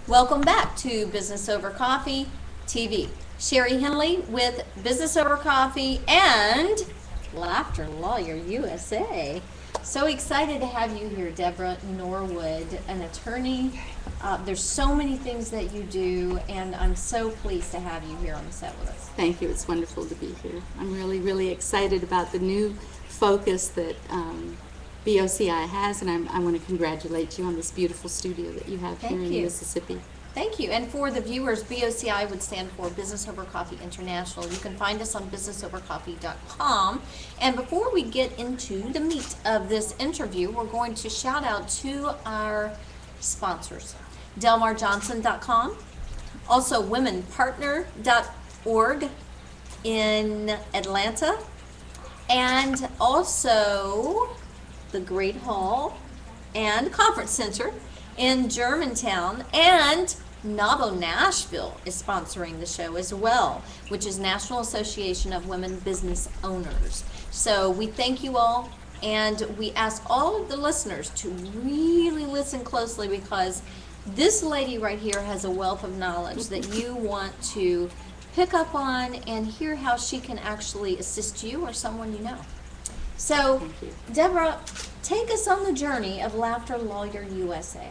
Welcome back to Business Over Coffee TV. Sherry Henley with Business Over Coffee and Laughter Lawyer USA. So excited to have you here, Debra Norwood, an attorney. There's so many things that you do, and I'm so pleased to have you here on the set with us. Thank you. It's wonderful to be here. I'm really, really excited about the new focus that BOCI has, and I want to congratulate you on this beautiful studio that you have here in Mississippi. Thank you. And for the viewers, BOCI would stand for Business Over Coffee International. You can find us on businessovercoffee.com. And before we get into the meat of this interview, we're going to shout out to our sponsors. DelmarJohnson.com, also womenpartner.org in Atlanta, and also the Great Hall and Conference Center in Germantown, and Navo Nashville is sponsoring the show as well, which is National Association of Women Business Owners. So we thank you all, and we ask all of the listeners to really listen closely, because this lady right here has a wealth of knowledge that you want to pick up on and hear how she can actually assist you or someone you know. So, Debra, take us on the journey of Laughter Lawyer USA.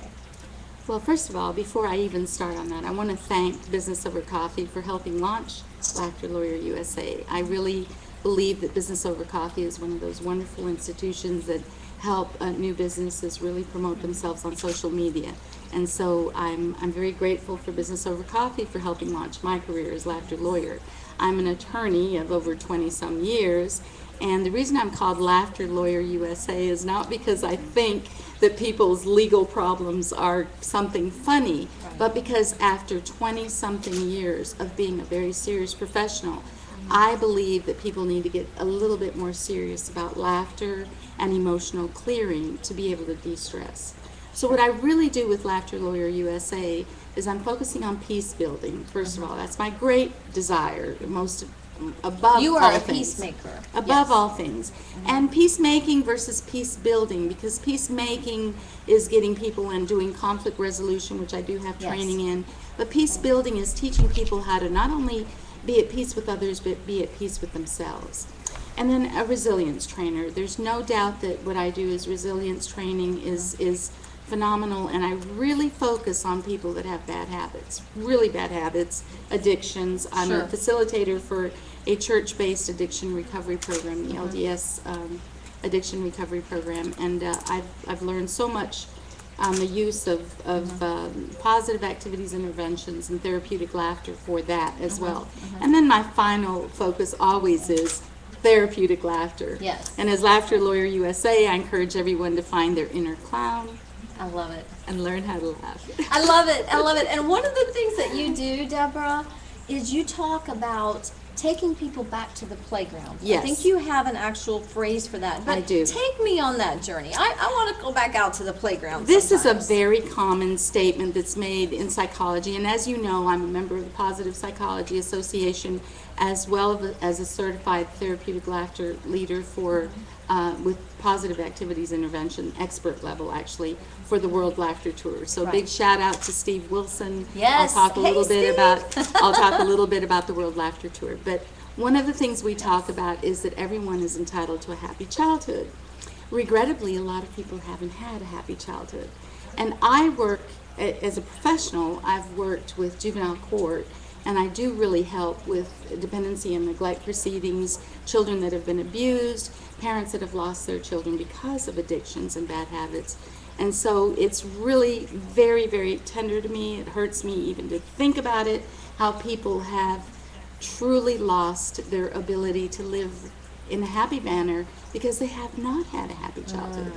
Well, first of all, before I even start on that, I want to thank Business Over Coffee for helping launch Laughter Lawyer USA. I really believe that Business Over Coffee is one of those wonderful institutions that help new businesses really promote themselves on social media. And so I'm very grateful for Business Over Coffee for helping launch my career as Laughter Lawyer. I'm an attorney of over 20-some years, and the reason I'm called Laughter Lawyer USA is not because I think that people's legal problems are something funny, but because after 20-something years of being a very serious professional, I believe that people need to get a little bit more serious about laughter and emotional clearing to be able to de-stress. So what I really do with Laughter Lawyer USA is I'm focusing on peace building, first of all. That's my great desire, above you are all a things. peacemaker. Above all things. And peacemaking versus peace building, because peacemaking is getting people and doing conflict resolution, which I do have training in, but peace building is teaching people how to not only be at peace with others, but be at peace with themselves. And then a resilience trainer. There's no doubt that what I do is resilience training is phenomenal, and I really focus on people that have bad habits, really bad habits, addictions. I'm a facilitator for a church-based addiction recovery program, the LDS addiction recovery program, and I've learned so much on the use of positive activities, interventions, and therapeutic laughter for that as well. And then my final focus always is therapeutic laughter. Yes. And as Laughter Lawyer USA, I encourage everyone to find their inner clown. I love it. And learn how to laugh. I love it. I love it. And one of the things that you do, Debra, is you talk about taking people back to the playground. Yes. I think you have an actual phrase for that. But I do. Take me on that journey. I want to go back out to the playground This sometimes. is a very common statement that's made in psychology, and as you know, I'm a member of the Positive Psychology Association, as well as a certified therapeutic laughter leader for with positive activities intervention, expert level actually, for the World Laughter Tour. So big shout out to Steve Wilson. Yes. I'll talk a little bit about the World Laughter Tour. But one of the things we talk about is that everyone is entitled to a happy childhood. Regrettably, a lot of people haven't had a happy childhood. And I work, as a professional, I've worked with juvenile court, and I do really help with dependency and neglect proceedings, children that have been abused, parents that have lost their children because of addictions and bad habits. And so it's really very, very tender to me. It hurts me even to think about it, how people have truly lost their ability to live in a happy manner because they have not had a happy childhood.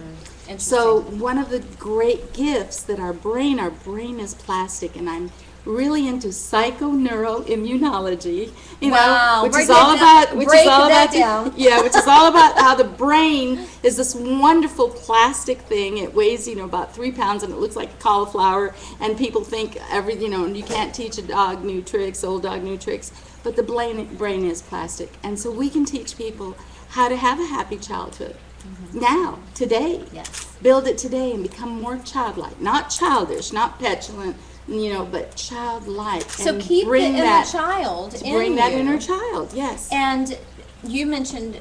So one of the great gifts that our brain is plastic, and I'm really into psychoneuroimmunology, which is all about how the brain is this wonderful plastic thing. It weighs, about 3 pounds, and it looks like cauliflower. And people think you can't teach a dog new tricks, old dog new tricks. But the brain is plastic, and so we can teach people how to have a happy childhood. Now, today, build it today and become more childlike, not childish, not petulant, but childlike. So and keep the bring inner that, child in bring that you. inner child, yes. And you mentioned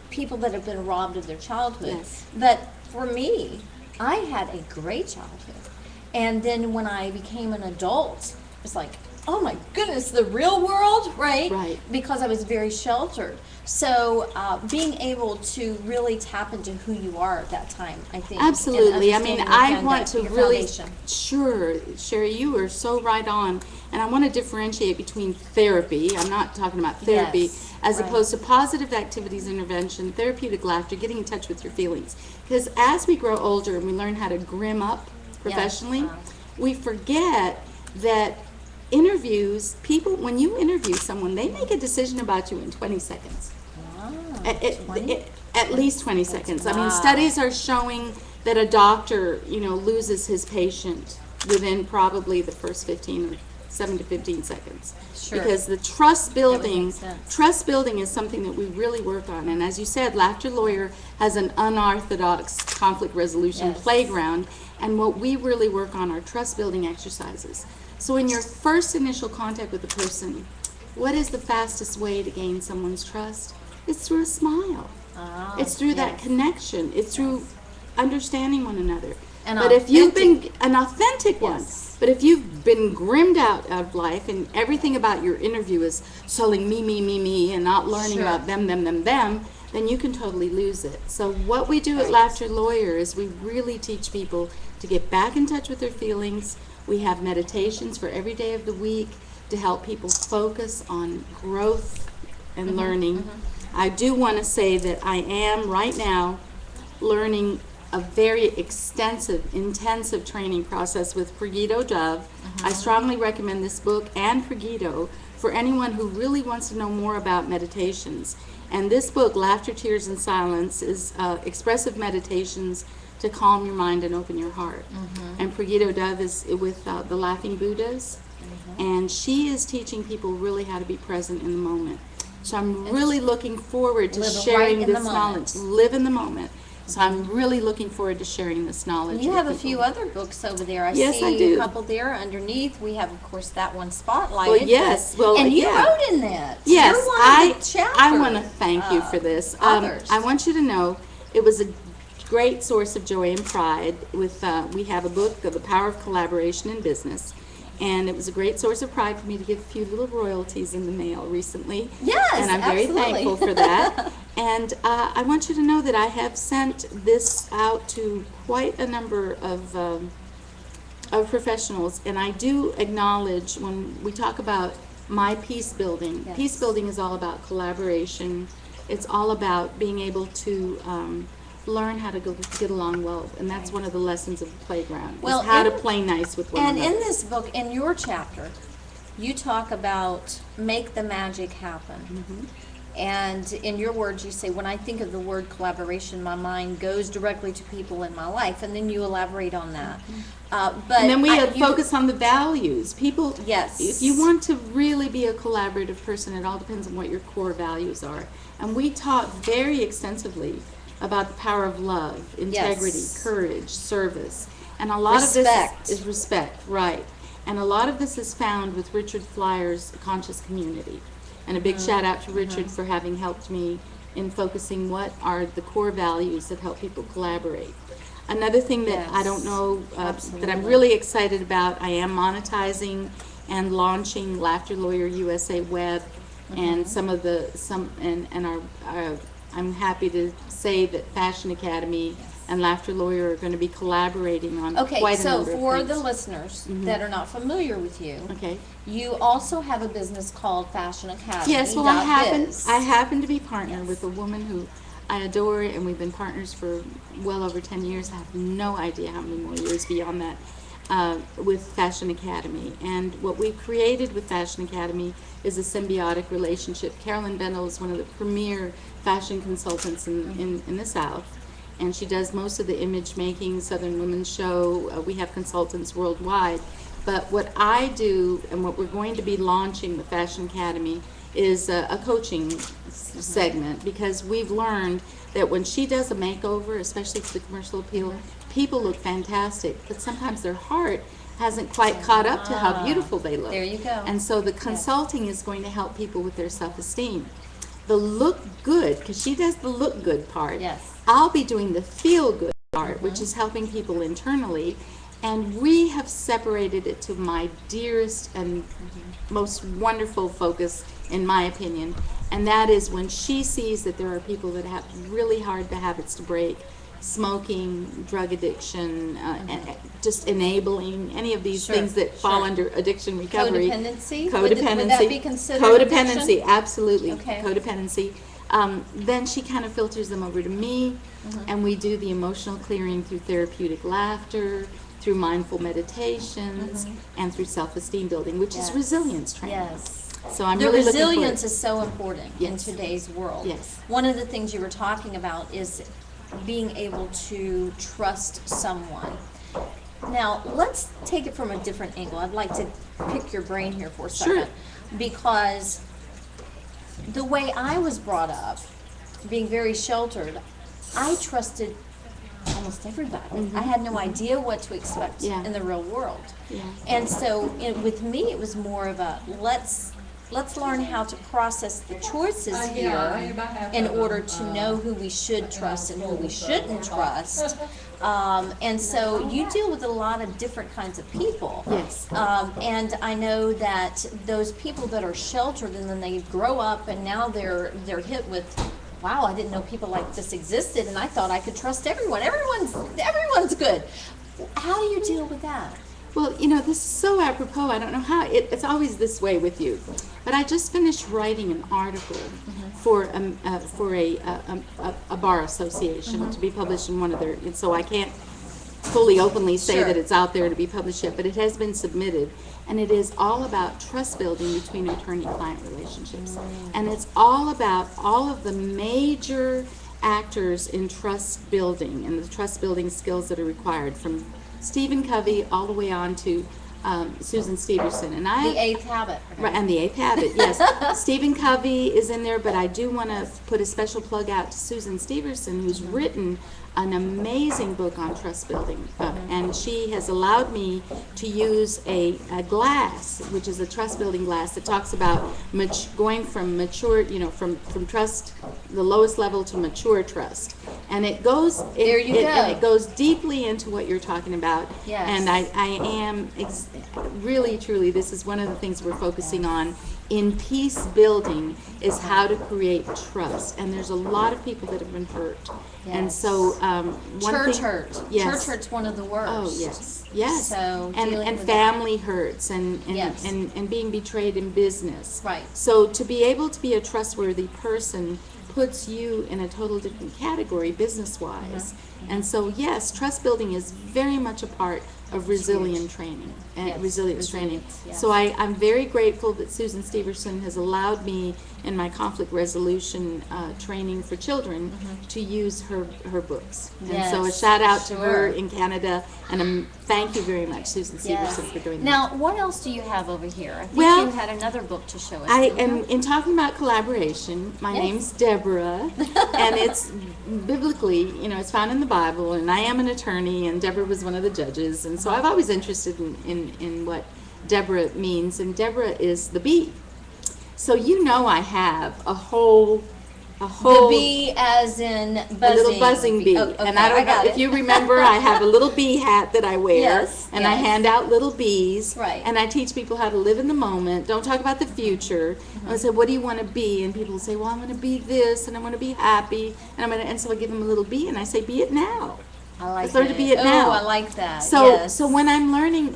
people that have been robbed of their childhood. Yes. But for me, I had a great childhood. And then when I became an adult, it's like, oh my goodness, the real world, right? Right. Because I was very sheltered. So being able to really tap into who you are at that time, I think. and Absolutely. I mean, understanding I want to your really, foundation. sure, Sherry, you are so right on. And I want to differentiate between therapy, I'm not talking about therapy, Yes, as right. opposed to positive activities intervention, therapeutic laughter, getting in touch with your feelings. Because as we grow older and we learn how to grim up professionally, we forget that interviews, people, when you interview someone, they make a decision about you in 20 seconds. Wow, At, 20? at least 20 seconds. I mean, wow. studies are showing that a doctor, loses his patient within probably the first 15 or 7 to 15 seconds. Sure. Because the trust building, make sense. trust building is something that we really work on. And as you said, Laughter Lawyer has an unorthodox conflict resolution Yes. playground. And what we really work on are trust building exercises. So in your first initial contact with a person, what is the fastest way to gain someone's trust? It's through a smile. Ah, It's through that yes. connection. It's through understanding one another. An But if you've been authentic- an authentic one, Yes. but if you've been grimmed out of life and everything about your interview is selling me, and not learning Sure. about them, then you can totally lose it. So what we do at Right. Laughter Lawyer is we really teach people to get back in touch with their feelings. We have meditations for every day of the week to help people focus on growth and learning. I do want to say that I am right now learning a very extensive, intensive training process with Pregito Dove. I strongly recommend this book and Pregito for anyone who really wants to know more about meditations. And this book, Laughter, Tears, and Silence, is expressive meditations to calm your mind and open your heart. And Pregito Dove is with the Laughing Buddhas, and she is teaching people really how to be present in the moment. So I'm really looking forward to Live right sharing in the this moment. knowledge. Live in the moment. So I'm really looking forward to sharing this knowledge. You with have a people. few other books over there. I Yes, see I do. a couple there underneath. We have, of course, that one spotlighted. Well, yes. Well, and you yeah. wrote in that. Yes, You're one I of the chapter, I want to thank you for this. authors. I want you to know it was a great source of joy and pride. With we have a book of the power of collaboration in business, and it was a great source of pride for me to get a few little royalties in the mail recently. Yes, and I'm very absolutely. thankful for that. And I want you to know that I have sent this out to quite a number of professionals, and I do acknowledge when we talk about my peace building. Yes. Peace building is all about collaboration. It's all about being able to learn how to get along well, and that's one of the lessons of the playground. Well, is how to in- play nice with one And another. in this book, in your chapter, you talk about make the magic happen. Mm-hmm. And in your words, you say, when I think of the word collaboration, my mind goes directly to people in my life. And then you elaborate on that. But Mm-hmm. And then we you- focus on the values. People, Yes. if you want to really be a collaborative person, it all depends on what your core values are. And we talk very extensively about the power of love, integrity, Yes. courage, service. And a lot Respect. of this is respect, right. And a lot of this is found with Richard Flyer's Conscious Community. And a big Mm-hmm. shout out to Richard for having helped me in focusing what are the core values that help people collaborate. Another thing that I don't Yes, know that I'm absolutely. really excited about, I am monetizing and launching Laughter Lawyer USA Web, Mm-hmm. and I'm happy to say that Fashion Academy and Laughter Lawyer are going to be collaborating on Okay, quite a so number of for things. the listeners that are not familiar with you, Okay. you also have a business called Fashion Academy. Yes, well, I happen to be partnered with a woman who I adore, and we've been partners for well over 10 years. I have no idea how many more years beyond that with Fashion Academy. And what we've created with Fashion Academy is a symbiotic relationship. Carolyn Bendel is one of the premier fashion consultants in the South, and she does most of the image making, Southern Women's Show. We have consultants worldwide. But what I do, and what we're going to be launching with Fashion Academy, is a coaching segment, because we've learned that when she does a makeover, especially for the commercial appeal, people look fantastic, but sometimes their heart hasn't quite caught up to how beautiful they look. There you go. And so the consulting is going to help people with their self-esteem. The look good, because she does the look good part. Yes. I'll be doing the feel good part, which is helping people internally. And we have separated it to my dearest and most wonderful focus, in my opinion. And that is when she sees that there are people that have really hard habits to break, smoking, drug addiction, and just enabling, any of these things that fall under addiction recovery. Codependency? Codependency. Would that be considered Codependency, addiction? absolutely. Okay. Codependency. Then she kind of filters them over to me, and we do the emotional clearing through therapeutic laughter, through mindful meditations, and through self-esteem building, which is resilience training. Yes. So I'm The really looking resilience forward. is so important in Yes. today's world. Yes. One of the things you were talking about is being able to trust someone. Now, let's take it from a different angle. I'd like to pick your brain here for a second. Sure. Because the way I was brought up, being very sheltered, I trusted almost everybody. I had no idea what to expect Yeah. in the real world. Yeah. And so with me, it was more of a let's learn how to process the choices here in order to know who we should trust and who we shouldn't trust. And so you deal with a lot of different kinds of people. Yes. And I know that those people that are sheltered and then they grow up and now they're hit with, wow, I didn't know people like this existed, and I thought I could trust everyone. Everyone's good. How do you deal with that? Well, you know, this is so apropos. I don't know how it's always this way with you, but I just finished writing an article for a bar association to be published in one of their. And so I can't fully openly say Sure. that it's out there to be published yet, but it has been submitted, and it is all about trust building between attorney-client relationships, and it's all about all of the major actors in trust building and the trust building skills that are required, from Stephen Covey all the way on to Susan Stevenson. And I The eighth habit. Right, and the eighth habit, yes. Stephen Covey is in there, but I do want to put a special plug out to Susan Stevenson, who's written an amazing book on trust building. And she has allowed me to use a glass, which is a trust building glass that talks about going from mature, from trust, the lowest level, to mature trust. And it goes, There you go. And it goes deeply into what you're talking about. Yes. And I am really, truly, this is one of the things we're focusing on in peace building, is how to create trust. And there's a lot of people that have been hurt. And Yes. so one Church thing, hurt. Yes. Church hurt's one of the worst. Oh, yes, yes. So and dealing with family hurts, and Yes. and being betrayed in business. Right. So to be able to be a trustworthy person puts you in a total different category business-wise. And so, yes, trust building is very much a part of resilience training and Yes, resilience training. resilience, yes. So I'm very grateful that Susan Stevenson has allowed me in my conflict resolution training for children to use her books. And so a Yes, shout out to her sure. in Canada, and thank you very much, Susan Stevenson, for doing that. Now, what else do you have over here? I think Well, you had another book to show us. I didn't am you? in talking about collaboration. My Yes. name's Debra, and it's biblically, it's found in the Bible. And I am an attorney, and Debra was one of the judges, and so I've always interested in what Debra means. And Debra is the bee. So I have a whole. The bee as in buzzing. A little buzzing bee. Oh, okay, And I don't know got if it. you remember, I have a little bee hat that I wear. Yes, and I yes. hand out little bees. Right. And I teach people how to live in the moment. Don't talk about the future. And I say, what do you want to be? And people say, well, I'm going to be this, and I'm going to be happy. And so I give them a little bee, and I say, be it now. I like Let's learn to it. be it Oh, now. I like that. So, yes. so when I'm learning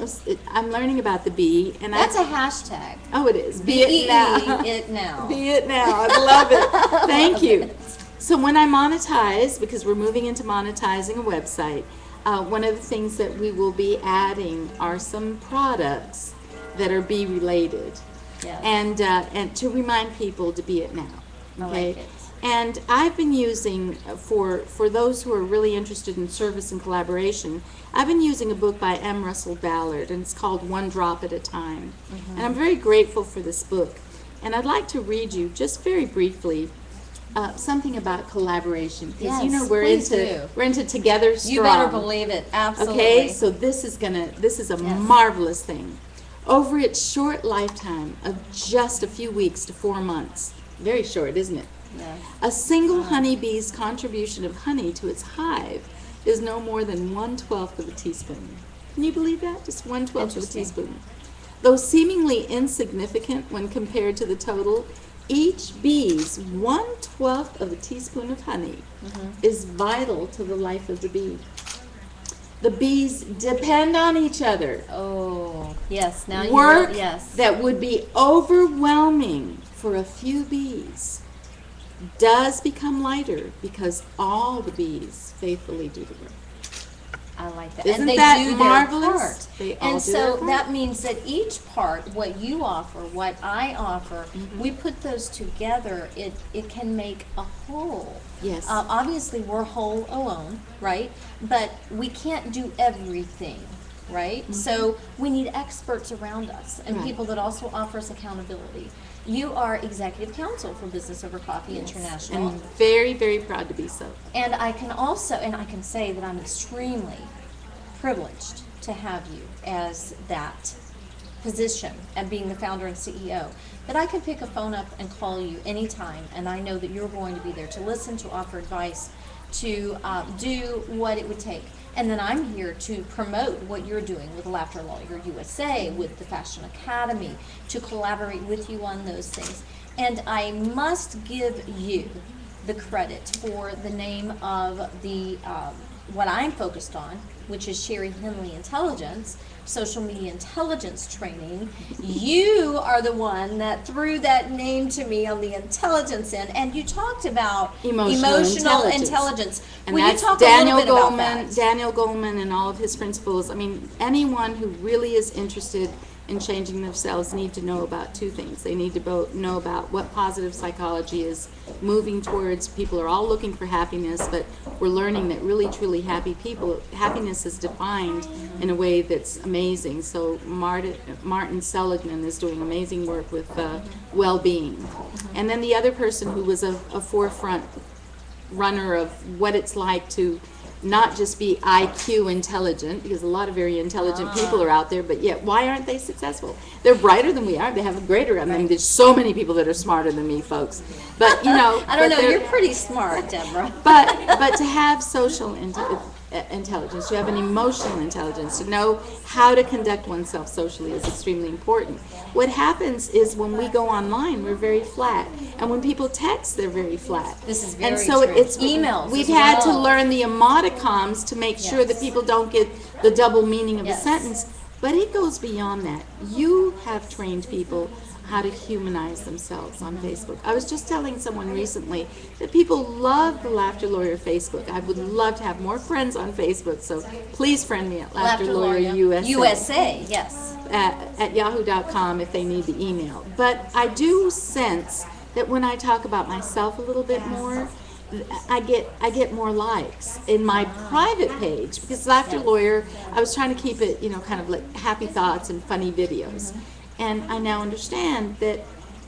about the bee, and That's a hashtag. oh, it is. Be it now. It now. Be it now. I love it. Thank you. So when I monetize, because we're moving into monetizing a website, one of the things that we will be adding are some products that are bee related, Yes. and to remind people to be it now. I Okay. like it. And I've been using, for those who are really interested in service and collaboration, I've been using a book by M. Russell Ballard, and it's called One Drop at a Time. And I'm very grateful for this book. And I'd like to read you, just very briefly, something about collaboration, because you Yes, know we're please into do. Together Strong. You better believe it. Absolutely. Okay, so this is a Yes. marvelous thing. Over its short lifetime of just a few weeks to 4 months, very short, isn't it? Yes. A single honeybee's contribution of honey to its hive is no more than 1/12 of a teaspoon. Can you believe that? Just 1/12 of a Interesting. teaspoon. Though seemingly insignificant when compared to the total, each bee's 1/12 of a teaspoon of honey is vital to the life of the bee. The bees depend on each other. Oh, yes. Now you Work really, yes. that would be overwhelming for a few bees does become lighter because all the bees faithfully do the work. I like that. Isn't and they that do marvelous? their part. They all And do their so part. that means that each part, what you offer, what I offer, we put those together, it can make a whole. Yes. Obviously, we're whole alone, right? But we can't do everything, right? So we need experts around us and Right. people that also offer us accountability. You are executive counsel for Business Over Coffee International. And very, very proud to be so. And I can say that I'm extremely privileged to have you as that position and being the founder and CEO. That I can pick a phone up and call you anytime, and I know that you're going to be there to listen, to offer advice, to do what it would take. And then I'm here to promote what you're doing with Laughter Lawyer USA, with the Fashion Academy, to collaborate with you on those things. And I must give you the credit for the name of the what I'm focused on, which is Sherry Henley Intelligence, social media intelligence training. You are the one that threw that name to me on the intelligence end, and you talked about Emotional intelligence. And Will that's you talk Daniel a little bit Goleman, about that? Daniel Goleman and all of his principles. I mean, anyone who really is interested in changing themselves need to know about two things. They need to know about what positive psychology is moving towards. People are all looking for happiness, but we're learning that really, truly happy people, happiness is defined in a way that's amazing. So Martin Seligman is doing amazing work with well-being. And then the other person who was a forefront runner of what it's like to not just be IQ intelligent, because a lot of very intelligent people are out there, but yet why aren't they successful? They're brighter than we are. They have a greater, I mean, there's so many people that are smarter than me, folks. But, you know. I don't but know, they're- you're pretty smart, Deborah. but to have social intelligence, to have an emotional intelligence, to know how to conduct oneself socially is extremely important. What happens is when we go online, we're very flat, and when people text, they're very flat. This is And very so true. it's Emails We've as had to well. learn the emoticons to make sure that Yes. people don't get the double meaning of Yes. a sentence. But it goes beyond that. You have trained people how to humanize themselves on Facebook. I was just telling someone recently that people love the Laughter Lawyer Facebook. I would love to have more friends on Facebook, so please friend me at Laughter Lawyer USA. USA, yes. At yahoo.com if they need the email. But I do sense that when I talk about myself a little bit more, I get more likes in my private page, because Laughter Lawyer, I was trying to keep it, you know, kind of like happy thoughts and funny videos. And I now understand that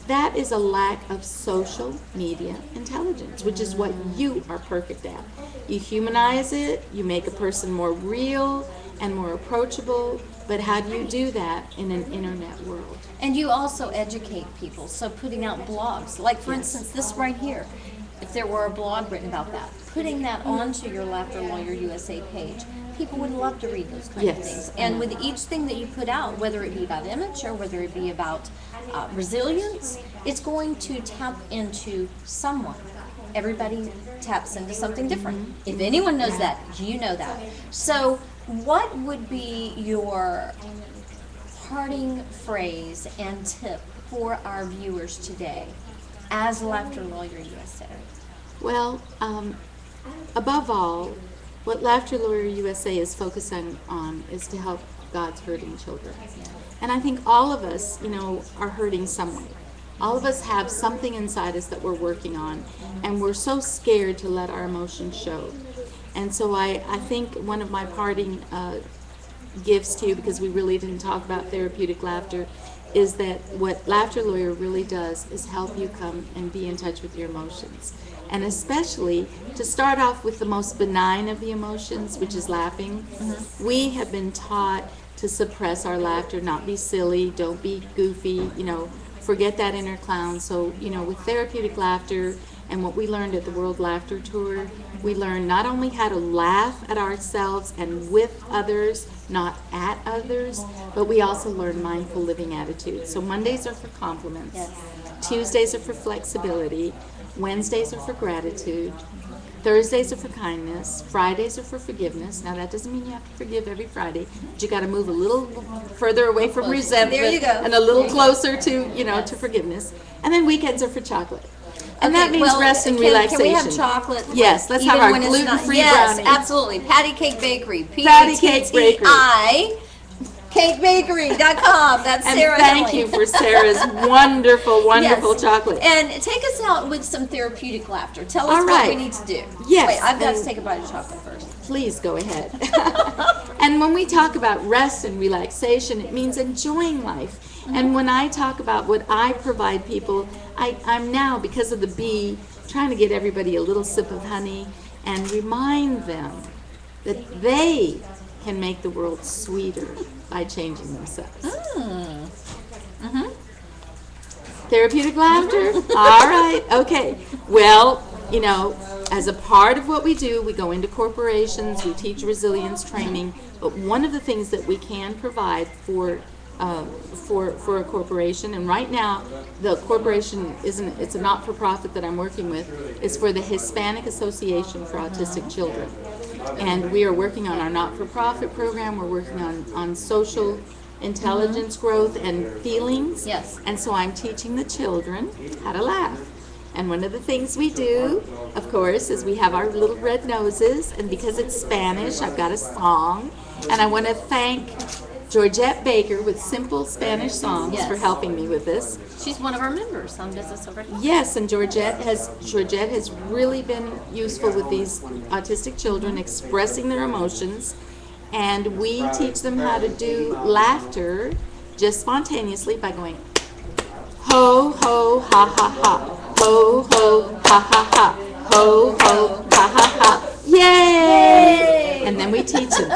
that is a lack of social media intelligence, which is what you are perfect at. You humanize it, you make a person more real and more approachable, but how do you do that in an internet world? And you also educate people, so putting out blogs, like for instance, this right here, if there were a blog written about that, putting that onto your Laughter Lawyer USA page, people would love to read those kind of Yes. things. And with each thing that you put out, whether it be about image or whether it be about resilience, it's going to tap into someone. Everybody taps into something different. If anyone knows that, you know that. So what would be your parting phrase and tip for our viewers today as Laughter Lawyer USA? Well, above all, what Laughter Lawyer USA is focusing on is to help God's hurting children. And I think all of us, you know, are hurting some way. All of us have something inside us that we're working on, and we're so scared to let our emotions show. And so I think one of my parting gifts to you, because we really didn't talk about therapeutic laughter, is that what Laughter Lawyer really does is help you come and be in touch with your emotions. And especially to start off with the most benign of the emotions, which is laughing. We have been taught to suppress our laughter, not be silly, don't be goofy, forget that inner clown. So, with therapeutic laughter and what we learned at the World Laughter Tour, we learned not only how to laugh at ourselves and with others, not at others, but we also learned mindful living attitudes. So Mondays are for compliments, Tuesdays are for flexibility, Wednesdays are for gratitude, Thursdays are for kindness, Fridays are for forgiveness. Now that doesn't mean you have to forgive every Friday, but you got to move a little further away from resentment There you go. and a little closer to, to forgiveness. And then weekends are for chocolate. And that means rest and relaxation. Can we have chocolate? Yes, let's have our gluten-free brownie. Yes, absolutely. Patty Cake Bakery. Patty Cake Bakery. CakeBakery.com. That's And Sarah. thank Henley. you for Sarah's wonderful, wonderful Yes. chocolate. And take us out with some therapeutic laughter. Tell us All what right. we need to do. Yes, Wait, I've got to and- take a bite of chocolate first. Please go ahead. And when we talk about rest and relaxation, it means enjoying life. And when I talk about what I provide people, I'm now, because of the bee, trying to get everybody a little sip of honey and remind them that they can make the world sweeter by changing themselves. Therapeutic laughter? All right, okay. Well, as a part of what we do, we go into corporations, we teach resilience training, but one of the things that we can provide for a corporation, and right now the corporation it's a not-for-profit that I'm working with, is for the Hispanic Association for Autistic Children. And we are working on our not-for-profit program, we're working on social intelligence growth and feelings. Yes. And so I'm teaching the children how to laugh. And one of the things we do, of course, is we have our little red noses, and because it's Spanish, I've got a song, and I want to thank Georgette Baker with Simple Spanish Songs Yes. for helping me with this. She's one of our members on Business Over. Yes, and Georgette has really been useful with these autistic children expressing their emotions, and we teach them how to do laughter just spontaneously by going ho ho ha ha ha, ho ho ha ha ha, ho ho ha ha ha, yay! And then we teach them.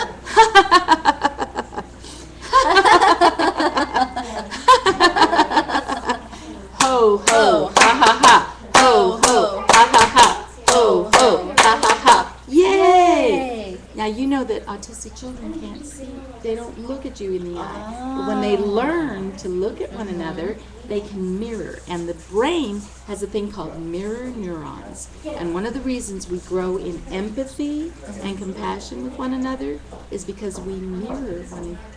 Ho ho ha ha ha, ho ho ha ha ha, ho ho ha ha ha, yay! Now you know that autistic children can't see. They don't look at you in the eye. But when they learn to look at one another, they can mirror. And the brain has a thing called mirror neurons. And one of the reasons we grow in empathy and compassion with one another is because we mirror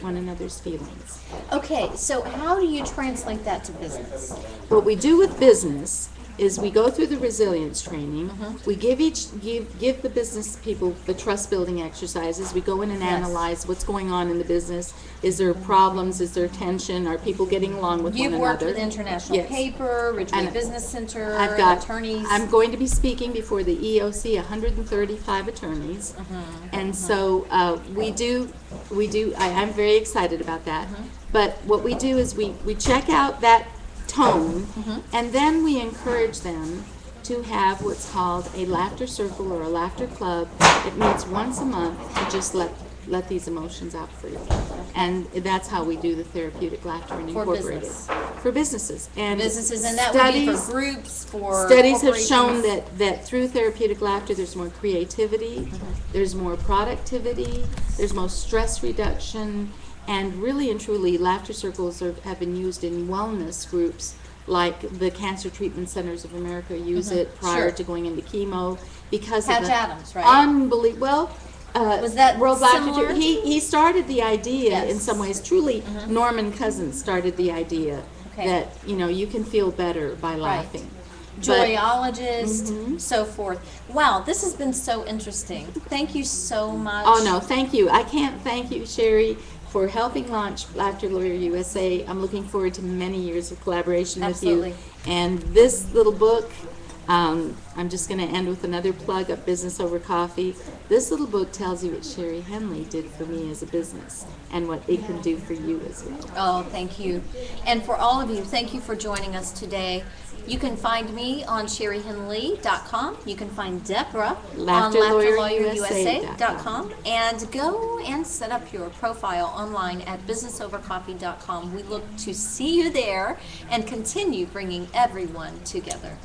one another's feelings. Okay, so how do you translate that to business? What we do with business is we go through the resilience training. We give the business people the trust building exercises. We go in and Yes. analyze what's going on in the business. Is there problems? Is there tension? Are people getting along with You've one worked another? with International Yes. Paper, Ridgeway And Business Center, I've got attorneys. I'm going to be speaking before the EOC, 135 attorneys, and so I'm very excited about that. But what we do is we check out that tone, and then we encourage them to have what's called a laughter circle or a laughter club. It meets once a month to just let these emotions out free. And that's how we do the therapeutic laughter and For incorporate business. it. For businesses. And businesses, and that would be for studies- groups, for Studies have shown corporations. that through therapeutic laughter, there's more creativity, there's more productivity, there's more stress reduction, and really and truly, laughter circles have been used in wellness groups, like the Cancer Treatment Centers of America use it prior Sure. to going into chemo because Patch of the Adams, right? unbelievable. Was that World Laughter similar? Tour? He started the idea Yes. in some ways. Truly, Norman Cousins started the idea Okay. that you can feel better by laughing. But- Joyologist, so forth. Wow, this has been so interesting. Thank you so much. Oh, no, thank you. I can't thank you, Sherry, for helping launch Laughter Lawyer USA. I'm looking forward to many years of collaboration with Absolutely. you. And this little book I'm just going to end with another plug of Business Over Coffee. This little book tells you what Sherry Henley did for me as a business and what it can do for you as well. Oh, thank you. And for all of you, thank you for joining us today. You can find me on sherryhenley.com. You can find Debra on laughterlawyerusa.com. And go and set up your profile online at businessovercoffee.com. We look to see you there and continue bringing everyone together.